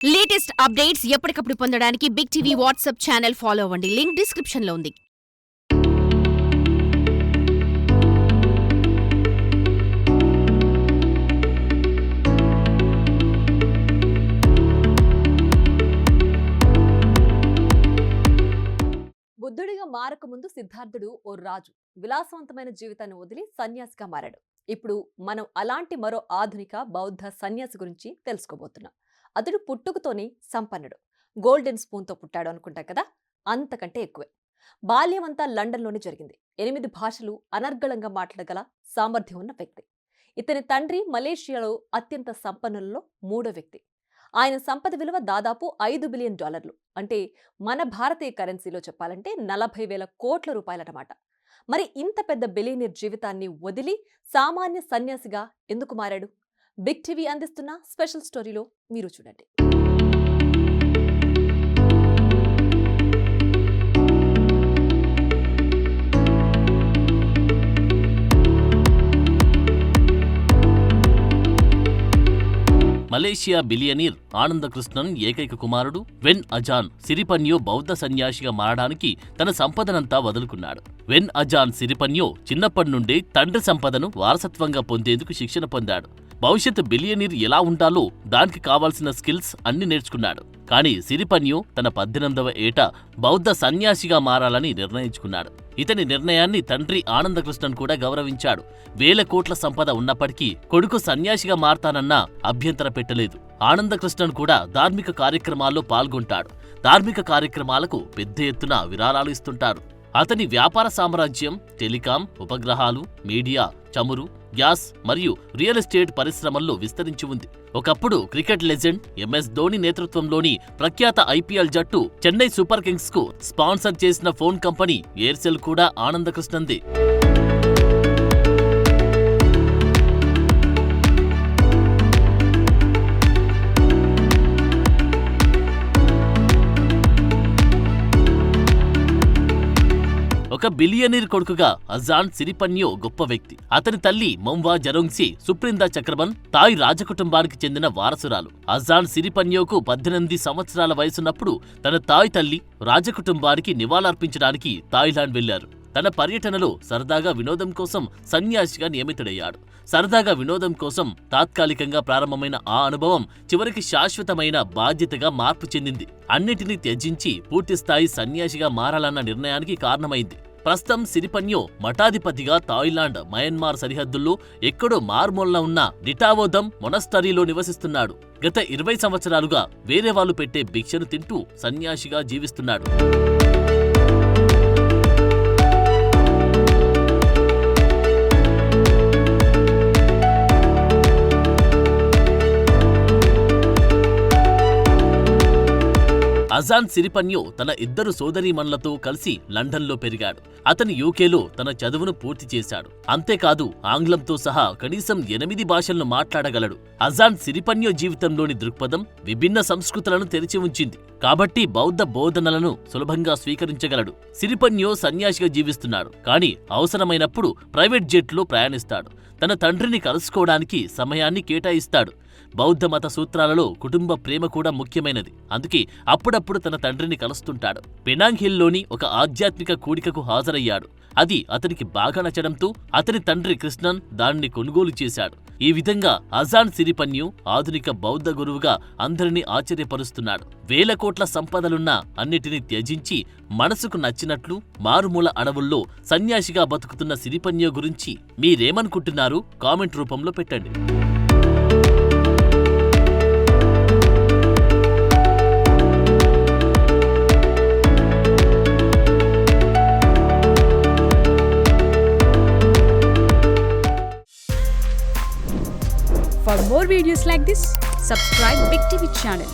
Latest updates ఎప్పటికప్పుడు పొందడానికి big TV WhatsApp channel follow అవ్వండి. లింక్ డిస్క్రిప్షన్ లో ఉంది. బుద్ధుడిగా మారకముందు సిద్ధార్థుడు ఓ రాజు విలాసవంతమైన జీవితాన్ని వదిలి సన్యాసిగా మారాడు. ఇప్పుడు మనం అలాంటి మరో ఆధునిక బౌద్ధ సన్యాసి గురించి తెలుసుకోబోతున్నాం. అతడు పుట్టుకతోనే సంపన్నుడు. గోల్డెన్ స్పూన్తో పుట్టాడు అనుకుంటా కదా, అంతకంటే ఎక్కువే. బాల్యమంతా లండన్లోనే జరిగింది. 8 భాషలు అనర్గళంగా మాట్లాడగల సామర్థ్యం ఉన్న వ్యక్తి. ఇతని తండ్రి మలేషియాలో అత్యంత సంపన్నులలో 3వ వ్యక్తి. ఆయన సంపద విలువ దాదాపు $5 బిలియన్, అంటే మన భారతీయ కరెన్సీలో చెప్పాలంటే 40,000 కోట్ల రూపాయలన్నమాట. మరి ఇంత పెద్ద బిలియనీర్ జీవితాన్ని వదిలి సామాన్య సన్యాసిగా ఎందుకు మారాడు? బిగ్ టీవీ అందిస్తున్న స్పెషల్ స్టోరీలో మీరు చూడండి. మలేషియా బిలియనీర్ ఆనందకృష్ణన్ ఏకైక కుమారుడు వెన్ అజాన్ సిరిపన్యో బౌద్ధ సన్యాసిగా మారడానికి తన సంపదనంతా వదులుకున్నాడు. వెన్ అజాన్ సిరిపన్యో చిన్నప్పటి నుండే తండ్రి సంపదను వారసత్వంగా పొందేందుకు శిక్షణ పొందాడు. భవిష్యత్ బిలియనీర్ ఎలా ఉండాలో దానికి కావాల్సిన స్కిల్స్ అన్ని నేర్చుకున్నాడు. కానీ సిరిపన్యో తన 18వ ఏట బౌద్ధ సన్యాసిగా మారాలని నిర్ణయించుకున్నాడు. ఇతని నిర్ణయాన్ని తండ్రి ఆనందకృష్ణన్ కూడా గౌరవించాడు. 1000 కోట్ల సంపద ఉన్నప్పటికీ కొడుకు సన్యాసిగా మారతానన్నా అభ్యంతర పెట్టలేదు. ఆనందకృష్ణన్ కూడా ధార్మిక కార్యక్రమాల్లో పాల్గొంటాడు. ధార్మిక కార్యక్రమాలకు పెద్ద ఎత్తున విరాళాలు ఇస్తుంటారు. అతని వ్యాపార సామ్రాజ్యం టెలికాం, ఉపగ్రహాలు, మీడియా, చమురు, గ్యాస్ మరియు రియల్ ఎస్టేట్ పరిశ్రమల్లో విస్తరించి ఉంది. ఒకప్పుడు క్రికెట్ లెజెండ్ ఎంఎస్ ధోని నేతృత్వంలోని ప్రఖ్యాత ఐపీఎల్ జట్టు చెన్నై సూపర్ కింగ్స్ కు స్పాన్సర్ చేసిన ఫోన్ కంపెనీ ఎయిర్సెల్ కూడా ఆనందకృష్ణన్దే. ఒక బిలియనీర్ కొడుకుగా అజాన్ సిరిపన్యో గొప్ప వ్యక్తి. అతని తల్లి మొంవా జరోంగ్సి సుప్రిందా చక్రబన్ తాయ్ రాజకుటుంబానికి చెందిన వారసురాలు. అజాన్ సిరిపన్యోకు 18 సంవత్సరాల వయసున్నప్పుడు తన తాయ్ తల్లి రాజకుటుంబానికి నివాళులర్పించడానికి థాయిలాండ్ వెళ్లారు. తన పర్యటనలో సరదాగా వినోదం కోసం సన్యాసిగా నియమితుడయ్యాడు. సరదాగా వినోదం కోసం తాత్కాలికంగా ప్రారంభమైన ఆ అనుభవం చివరికి శాశ్వతమైన బాధ్యతగా మార్పు చెందింది. అన్నిటినీ త్యజించి పూర్తిస్థాయి సన్యాసిగా మారాలన్న నిర్ణయానికి కారణమైంది. ప్రస్తుతం సిరిపన్యో మఠాధిపతిగా థాయిలాండ్, మయన్మార్ సరిహద్దుల్లో ఎక్కడో మార్మోల్న ఉన్న డిటావోదమ్ మొనస్టరీలో నివసిస్తున్నాడు. గత 20 సంవత్సరాలుగా వేరే వాళ్ళు పెట్టే భిక్షను తింటూ సన్యాసిగా జీవిస్తున్నాడు. అజాన్ సిరిపన్యో తన 2 సోదరీమణులతో కలిసి లండన్లో పెరిగాడు. అతను యూకేలో తన చదువును పూర్తి చేశాడు. అంతేకాదు ఆంగ్లంతో సహా కనీసం 8 భాషలను మాట్లాడగలడు. అజాన్ సిరిపన్యో జీవితంలోని దృక్పథం విభిన్న సంస్కృతులను తెరిచి ఉంచింది. కాబట్టి బౌద్ధ బోధనలను సులభంగా స్వీకరించగలడు. సిరిపన్యో సన్యాసిగా జీవిస్తున్నాడు, కానీ అవసరమైనప్పుడు ప్రైవేట్ జెట్లో ప్రయాణిస్తాడు. తన తండ్రిని కలుసుకోవడానికి సమయాన్ని కేటాయిస్తాడు. బౌద్ధ మత సూత్రాలలో కుటుంబ ప్రేమ కూడా ముఖ్యమైనది. అందుకే అప్పుడప్పుడు తన తండ్రిని కలుస్తుంటాడు. పెనాంగ్ హిల్లోని ఒక ఆధ్యాత్మిక కూడికకు హాజరయ్యాడు. అది అతనికి బాగా నచ్చడంతో అతని తండ్రి కృష్ణన్ దానిని కొనుగోలు చేశాడు. ఈ విధంగా అజాన్ సిరిపన్యో ఆధునిక బౌద్ధ గురువుగా అందరినీ ఆశ్చర్యపరుస్తున్నాడు. 1000 కోట్ల సంపదలున్న అన్నిటినీ త్యజించి మనసుకు నచ్చినట్లు మారుమూల అడవుల్లో సన్యాసిగా బతుకుతున్న సిరిపన్యో గురించి మీరేమనుకుంటున్నారు? కామెంట్ రూపంలో పెట్టండి. For more videos like this, subscribe Big TV channel.